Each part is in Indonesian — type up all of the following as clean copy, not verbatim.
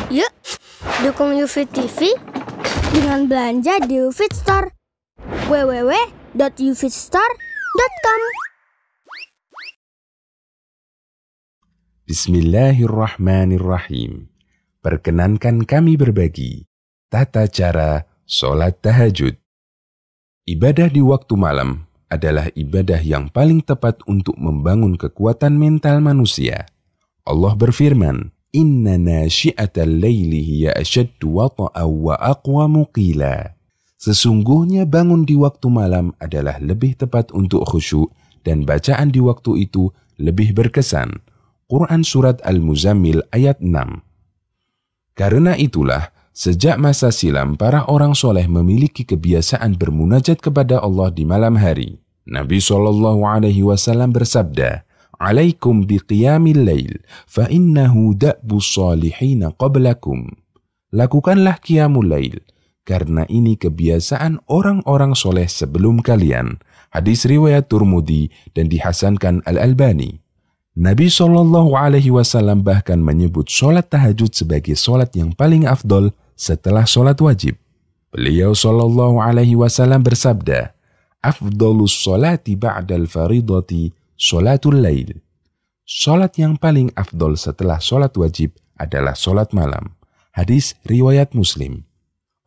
Yuk, dukung UFIT TV dengan belanja di UFIT Store. www.ufitstore.com. Bismillahirrahmanirrahim. Perkenankan kami berbagi tata cara sholat tahajud. Ibadah di waktu malam adalah ibadah yang paling tepat untuk membangun kekuatan mental manusia. Allah berfirman, Inna nasyi'atal layli hiya asyaddu wata'aw wa aqwamu qila. Sesungguhnya bangun di waktu malam adalah lebih tepat untuk khusyuk dan bacaan di waktu itu lebih berkesan. Quran Surat Al-Muzammil ayat 6. Karena itulah, sejak masa silam para orang soleh memiliki kebiasaan bermunajat kepada Allah di malam hari. Nabi SAW bersabda, Alaikum biqiyamil lail, fa innahu da'bus salihina qablakum. Lakukanlah qiyamul lail, karena ini kebiasaan orang-orang soleh sebelum kalian. Hadis riwayat Tirmidzi dan dihasankan Al-Albani. Nabi SAW bahkan menyebut sholat tahajud sebagai sholat yang paling afdol setelah sholat wajib. Beliau SAW bersabda, Afdolus sholati ba'dal faridati sholatul lail. Sholat yang paling afdol setelah sholat wajib adalah sholat malam. Hadis riwayat Muslim.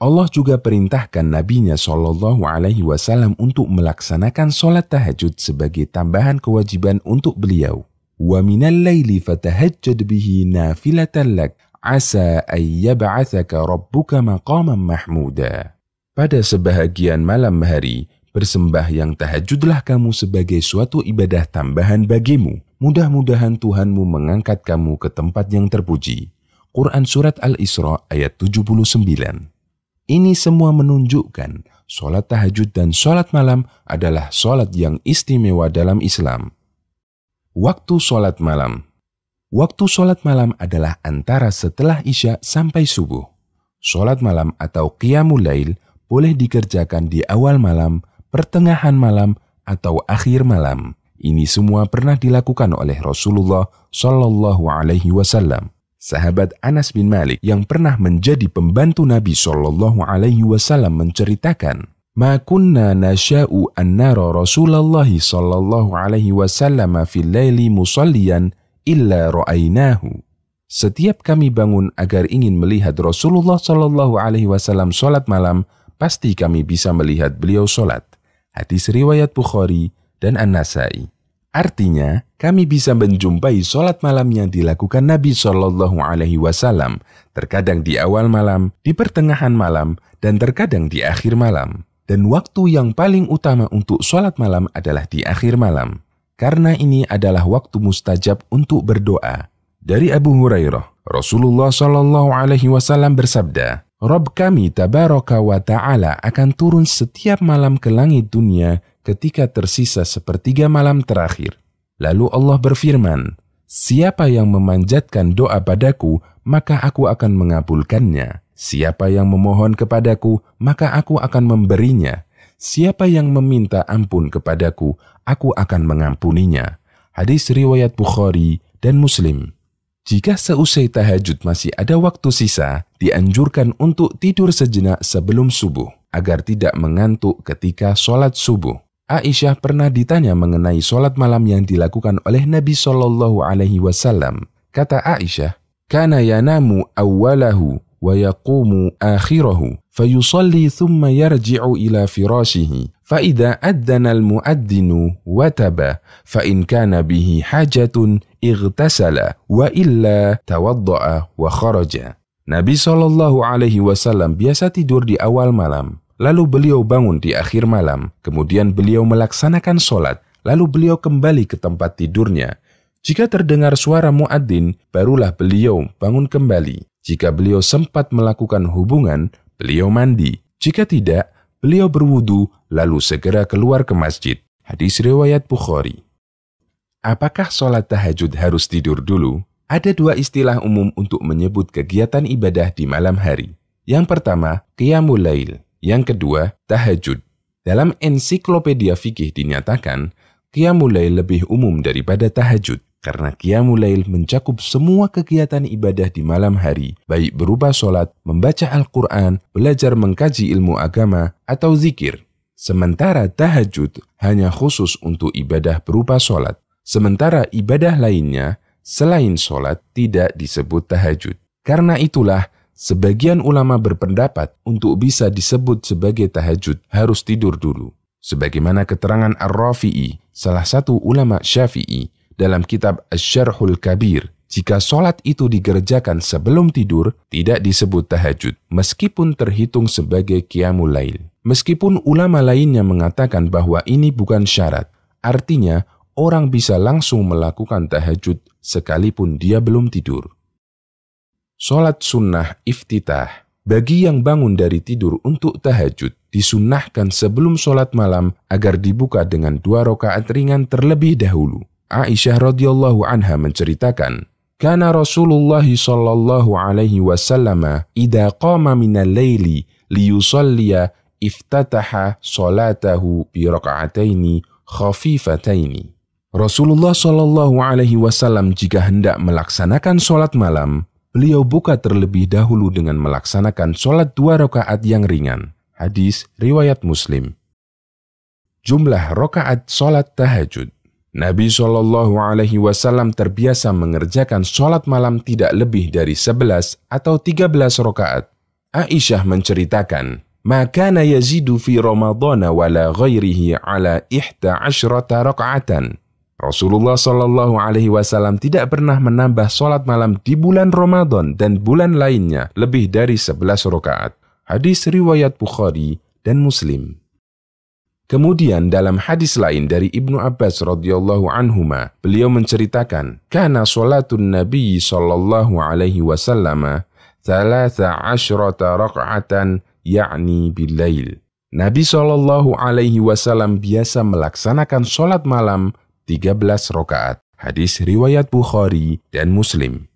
Allah juga perintahkan Nabi-Nya SAW untuk melaksanakan sholat tahajud sebagai tambahan kewajiban untuk beliau. Wa minal laili fatahajjad bihi nafilatan lak asa ay yab'atsaka rabbuka maqaman mahmuda. Pada sebahagian malam hari, bersembahyang tahajudlah kamu sebagai suatu ibadah tambahan bagimu. Mudah-mudahan Tuhanmu mengangkat kamu ke tempat yang terpuji. Quran Surat Al-Isra ayat 79. Ini semua menunjukkan sholat tahajud dan sholat malam adalah sholat yang istimewa dalam Islam. Waktu sholat malam. Waktu sholat malam adalah antara setelah Isya sampai subuh. Sholat malam atau qiyamul lail boleh dikerjakan di awal malam, pertengahan malam, atau akhir malam. Ini semua pernah dilakukan oleh Rasulullah SAW. Sahabat Anas bin Malik yang pernah menjadi pembantu Nabi SAW menceritakan, Ma kunna nasya'u an nara Rasulullah SAW fil laili musalliyan illa ra'ainahu. Setiap kami bangun agar ingin melihat Rasulullah SAW sholat malam, pasti kami bisa melihat beliau sholat. Hadis riwayat Bukhari dan An-Nasai. Artinya, kami bisa menjumpai sholat malam yang dilakukan Nabi SAW, terkadang di awal malam, di pertengahan malam, dan terkadang di akhir malam. Dan waktu yang paling utama untuk sholat malam adalah di akhir malam. Karena ini adalah waktu mustajab untuk berdoa. Dari Abu Hurairah, Rasulullah SAW bersabda, Rabb kami tabaraka wa ta'ala akan turun setiap malam ke langit dunia ketika tersisa sepertiga malam terakhir. Lalu Allah berfirman, siapa yang memanjatkan doa padaku, maka aku akan mengabulkannya. Siapa yang memohon kepadaku, maka aku akan memberinya. Siapa yang meminta ampun kepadaku, aku akan mengampuninya. Hadis riwayat Bukhari dan Muslim. Jika seusai tahajud masih ada waktu sisa, dianjurkan untuk tidur sejenak sebelum subuh, agar tidak mengantuk ketika sholat subuh. Aisyah pernah ditanya mengenai sholat malam yang dilakukan oleh Nabi SAW. Kata Aisyah, Kana yanamu awwalahu wa yaqumu akhirahu fayusalli thumma yarji'u ila firashihi fa idza addana al-mu'addinu wataba fa in kana bihi hajatun ightasala wa illa tawadda'a wa kharaja. Nabi SAW biasa tidur di awal malam, lalu beliau bangun di akhir malam, kemudian beliau melaksanakan sholat, lalu beliau kembali ke tempat tidurnya. Jika terdengar suara muadzin, barulah beliau bangun kembali. Jika beliau sempat melakukan hubungan, beliau mandi. Jika tidak, beliau berwudu lalu segera keluar ke masjid. Hadis riwayat Bukhari. Apakah sholat tahajud harus tidur dulu? Ada dua istilah umum untuk menyebut kegiatan ibadah di malam hari. Yang pertama, qiyamul lail. Yang kedua, tahajud. Dalam ensiklopedia fikih dinyatakan, qiyamul lail lebih umum daripada tahajud. Karena Qiyamul Lail mencakup semua kegiatan ibadah di malam hari, baik berupa sholat, membaca Al-Quran, belajar mengkaji ilmu agama, atau zikir. Sementara tahajud hanya khusus untuk ibadah berupa sholat. Sementara ibadah lainnya, selain sholat, tidak disebut tahajud. Karena itulah, sebagian ulama berpendapat untuk bisa disebut sebagai tahajud harus tidur dulu. Sebagaimana keterangan Ar-Rafi'i, salah satu ulama Syafi'i, dalam kitab Asy-Syarhul Kabir, jika sholat itu dikerjakan sebelum tidur, tidak disebut tahajud, meskipun terhitung sebagai Qiyamul Lail. Meskipun ulama lainnya mengatakan bahwa ini bukan syarat, artinya orang bisa langsung melakukan tahajud sekalipun dia belum tidur. Sholat sunnah iftitah. Bagi yang bangun dari tidur untuk tahajud, disunnahkan sebelum sholat malam agar dibuka dengan 2 rakaat ringan terlebih dahulu. Aisyah radhiyallahu anha menceritakan, "Kana Rasulullah sallallahu alaihi wasallam idza qama minal laili liyusalliya iftataha salatahu bi raka'ataini khafifataini." Rasulullah sallallahu alaihi wasallam jika hendak melaksanakan salat malam, beliau buka terlebih dahulu dengan melaksanakan salat 2 rakaat yang ringan. Hadis riwayat Muslim. Jumlah rakaat salat tahajud. Nabi SAW terbiasa mengerjakan sholat malam tidak lebih dari 11 atau 13 rakaat. Aisyah menceritakan, "Makana yazidu fi Ramadhana wala ghairihi ala 11 rakaatan." Rasulullah SAW tidak pernah menambah sholat malam di bulan Ramadan dan bulan lainnya lebih dari 11 rakaat. Hadis riwayat Bukhari dan Muslim. Kemudian dalam hadis lain dari Ibnu Abbas radhiyallahu anhuma, beliau menceritakan, "Kana sholatun Nabi sallallahu alaihi wasallam 13 raka'atan yakni bil-lail." Nabi sallallahu alaihi wasallam biasa melaksanakan sholat malam 13 rakaat. Hadis riwayat Bukhari dan Muslim.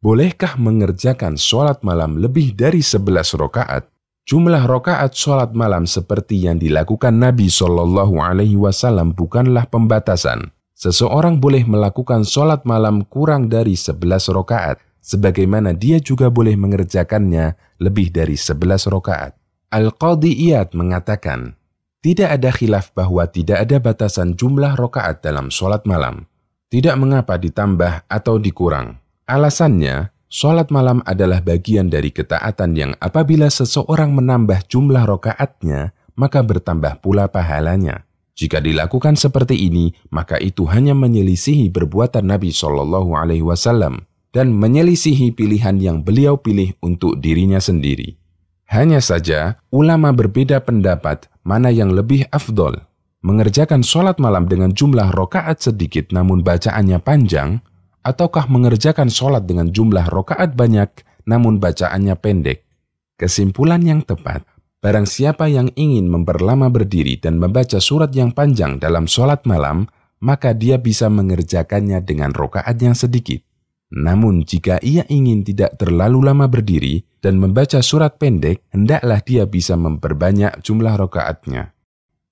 Bolehkah mengerjakan sholat malam lebih dari 11 rakaat? Jumlah rakaat sholat malam seperti yang dilakukan Nabi Shallallahu Alaihi Wasallam bukanlah pembatasan. Seseorang boleh melakukan sholat malam kurang dari 11 rakaat, sebagaimana dia juga boleh mengerjakannya lebih dari 11 rakaat. Al-Qadhi Iyad mengatakan, tidak ada khilaf bahwa tidak ada batasan jumlah rakaat dalam sholat malam. Tidak mengapa ditambah atau dikurang. Alasannya, sholat malam adalah bagian dari ketaatan yang apabila seseorang menambah jumlah rakaatnya, maka bertambah pula pahalanya. Jika dilakukan seperti ini, maka itu hanya menyelisihi perbuatan Nabi Shallallahu Alaihi Wasallam dan menyelisihi pilihan yang beliau pilih untuk dirinya sendiri. Hanya saja, ulama berbeda pendapat mana yang lebih afdol, mengerjakan sholat malam dengan jumlah rakaat sedikit namun bacaannya panjang, ataukah mengerjakan sholat dengan jumlah rakaat banyak namun bacaannya pendek. Kesimpulan yang tepat, barang siapa yang ingin memperlama berdiri dan membaca surat yang panjang dalam sholat malam, maka dia bisa mengerjakannya dengan rakaat yang sedikit. Namun jika ia ingin tidak terlalu lama berdiri dan membaca surat pendek, hendaklah dia bisa memperbanyak jumlah rakaatnya.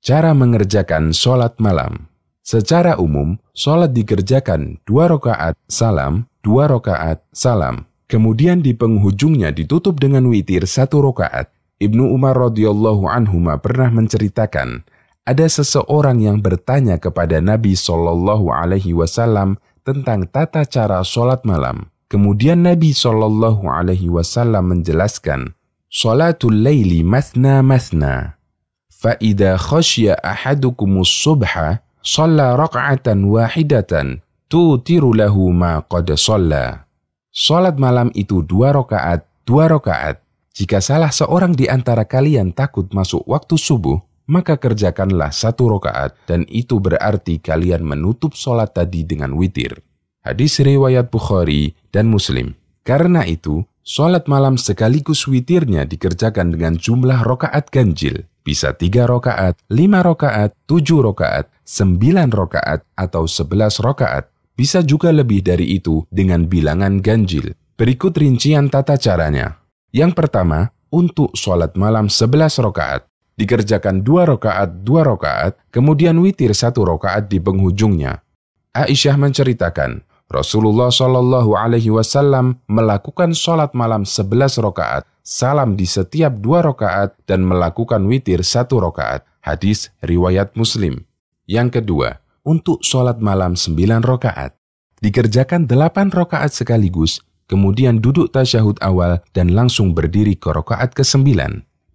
Cara mengerjakan sholat malam. Secara umum, sholat dikerjakan 2 rakaat salam, 2 rakaat salam. Kemudian di penghujungnya ditutup dengan witir 1 rakaat. Ibnu Umar radhiyallahu anhuma pernah menceritakan, ada seseorang yang bertanya kepada Nabi Shallallahu Alaihi Wasallam tentang tata cara sholat malam. Kemudian Nabi Shallallahu Alaihi Wasallam menjelaskan, "Sholatul laili mathna mathna. Fa idza khasya ahadukumus subha shalla raka'atan wahidatan tutiru lahu ma qad shalla." Salat malam itu 2 rakaat, 2 rakaat. Jika salah seorang di antara kalian takut masuk waktu subuh, maka kerjakanlah 1 rakaat dan itu berarti kalian menutup salat tadi dengan witir. Hadis riwayat Bukhari dan Muslim. Karena itu, salat malam sekaligus witirnya dikerjakan dengan jumlah rakaat ganjil. Bisa 3 rakaat, 5 rakaat, 7 rakaat, 9 rakaat, atau 11 rakaat. Bisa juga lebih dari itu dengan bilangan ganjil. Berikut rincian tata caranya. Yang pertama, untuk sholat malam 11 rakaat. Dikerjakan 2 rakaat, 2 rakaat, kemudian witir 1 rakaat di penghujungnya. Aisyah menceritakan, Rasulullah Shallallahu Alaihi Wasallam melakukan sholat malam 11 rakaat, salam di setiap 2 rakaat, dan melakukan witir 1 rakaat. Hadis riwayat Muslim. Yang kedua, untuk sholat malam 9 rakaat. Dikerjakan 8 rakaat sekaligus, kemudian duduk tasyahud awal dan langsung berdiri ke rakaat ke-9,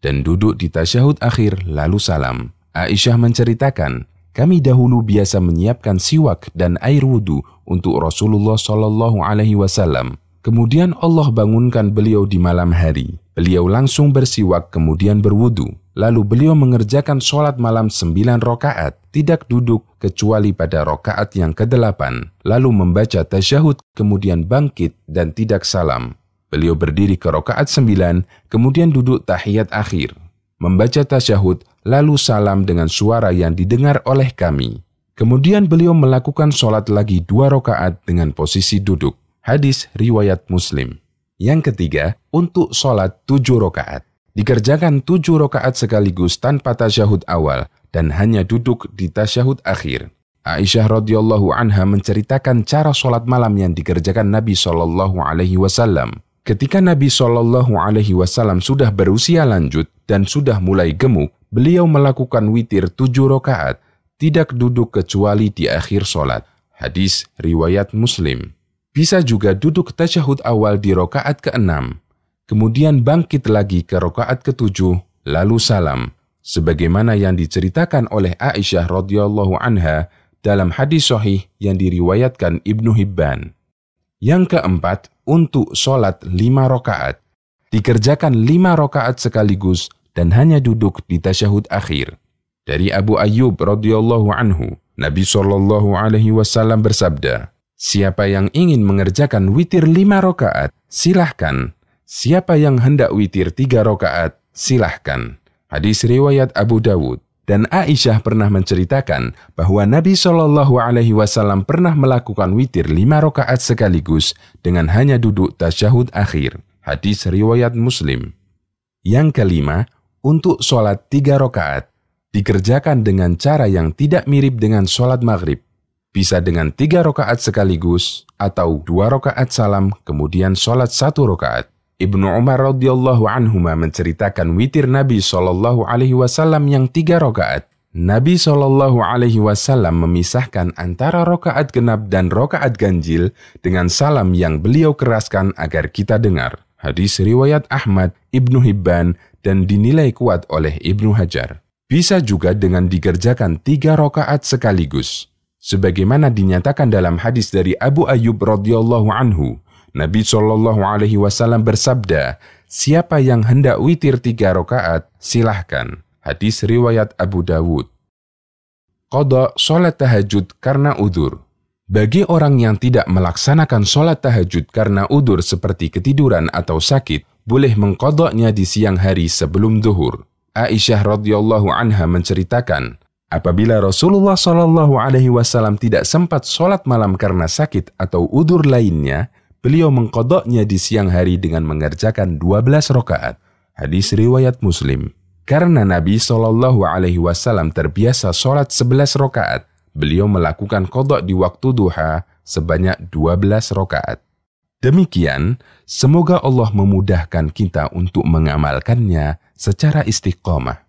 dan duduk di tasyahud akhir lalu salam. Aisyah menceritakan, kami dahulu biasa menyiapkan siwak dan air wudhu untuk Rasulullah Shallallahu Alaihi Wasallam. Kemudian Allah bangunkan beliau di malam hari. Beliau langsung bersiwak kemudian berwudhu. Lalu beliau mengerjakan sholat malam 9 rakaat, tidak duduk kecuali pada rakaat yang ke-8. Lalu membaca tasyahud, kemudian bangkit dan tidak salam. Beliau berdiri ke rakaat 9, kemudian duduk tahiyat akhir. Membaca tasyahud, lalu salam dengan suara yang didengar oleh kami. Kemudian beliau melakukan sholat lagi 2 rakaat dengan posisi duduk. Hadis riwayat Muslim. Yang ketiga, untuk sholat 7 rakaat. Dikerjakan 7 rakaat sekaligus tanpa tasyahud awal dan hanya duduk di tasyahud akhir. Aisyah radhiyallahu anha menceritakan cara sholat malam yang dikerjakan Nabi Shallallahu Alaihi Wasallam. Ketika Nabi Shallallahu Alaihi Wasallam sudah berusia lanjut dan sudah mulai gemuk, beliau melakukan witir 7 rakaat, tidak duduk kecuali di akhir sholat. Hadis riwayat Muslim. Bisa juga duduk tasyahud awal di rakaat ke-6, kemudian bangkit lagi ke rakaat ke-7, lalu salam, sebagaimana yang diceritakan oleh Aisyah radhiyallahu anha dalam hadis sahih yang diriwayatkan Ibnu Hibban. Yang keempat, untuk sholat 5 rakaat. Dikerjakan 5 rakaat sekaligus dan hanya duduk di tasyahud akhir. Dari Abu Ayyub radhiyallahu anhu, Nabi Shallallahu Alaihi Wasallam bersabda, siapa yang ingin mengerjakan witir 5 rakaat, silahkan. Siapa yang hendak witir 3 rakaat, silahkan. Hadis riwayat Abu Dawud. Dan Aisyah pernah menceritakan bahwa Nabi Shallallahu Alaihi Wasallam pernah melakukan witir 5 rakaat sekaligus dengan hanya duduk tasyahud akhir. Hadis riwayat Muslim. Yang kelima, untuk sholat 3 rakaat. Dikerjakan dengan cara yang tidak mirip dengan sholat maghrib. Bisa dengan 3 rakaat sekaligus atau 2 rakaat salam kemudian sholat 1 rakaat. Ibnu Umar radhiyallahu anhuma menceritakan witir Nabi Shallallahu Alaihi Wasallam yang 3 rakaat. Nabi Shallallahu Alaihi Wasallam memisahkan antara rakaat genap dan rakaat ganjil dengan salam yang beliau keraskan agar kita dengar. Hadis riwayat Ahmad, Ibnu Hibban, dan dinilai kuat oleh Ibnu Hajar. Bisa juga dengan dikerjakan 3 rakaat sekaligus. Sebagaimana dinyatakan dalam hadis dari Abu Ayyub radhiyallahu anhu, Nabi Shallallahu Alaihi Wasallam bersabda, siapa yang hendak witir 3 rakaat, silahkan. Hadis riwayat Abu Dawud. Qadha sholat tahajud karena udzur. Bagi orang yang tidak melaksanakan sholat tahajud karena udzur seperti ketiduran atau sakit, boleh mengqadhanya di siang hari sebelum zuhur. Aisyah radhiyallahu anha menceritakan, apabila Rasulullah Shallallahu Alaihi Wasallam tidak sempat sholat malam karena sakit atau udzur lainnya, beliau mengqadhanya di siang hari dengan mengerjakan 12 rakaat. Hadis riwayat Muslim. Karena Nabi Shallallahu Alaihi Wasallam terbiasa sholat 11 rakaat, beliau melakukan qadha di waktu duha sebanyak 12 rakaat. Demikian, semoga Allah memudahkan kita untuk mengamalkannya secara istiqomah.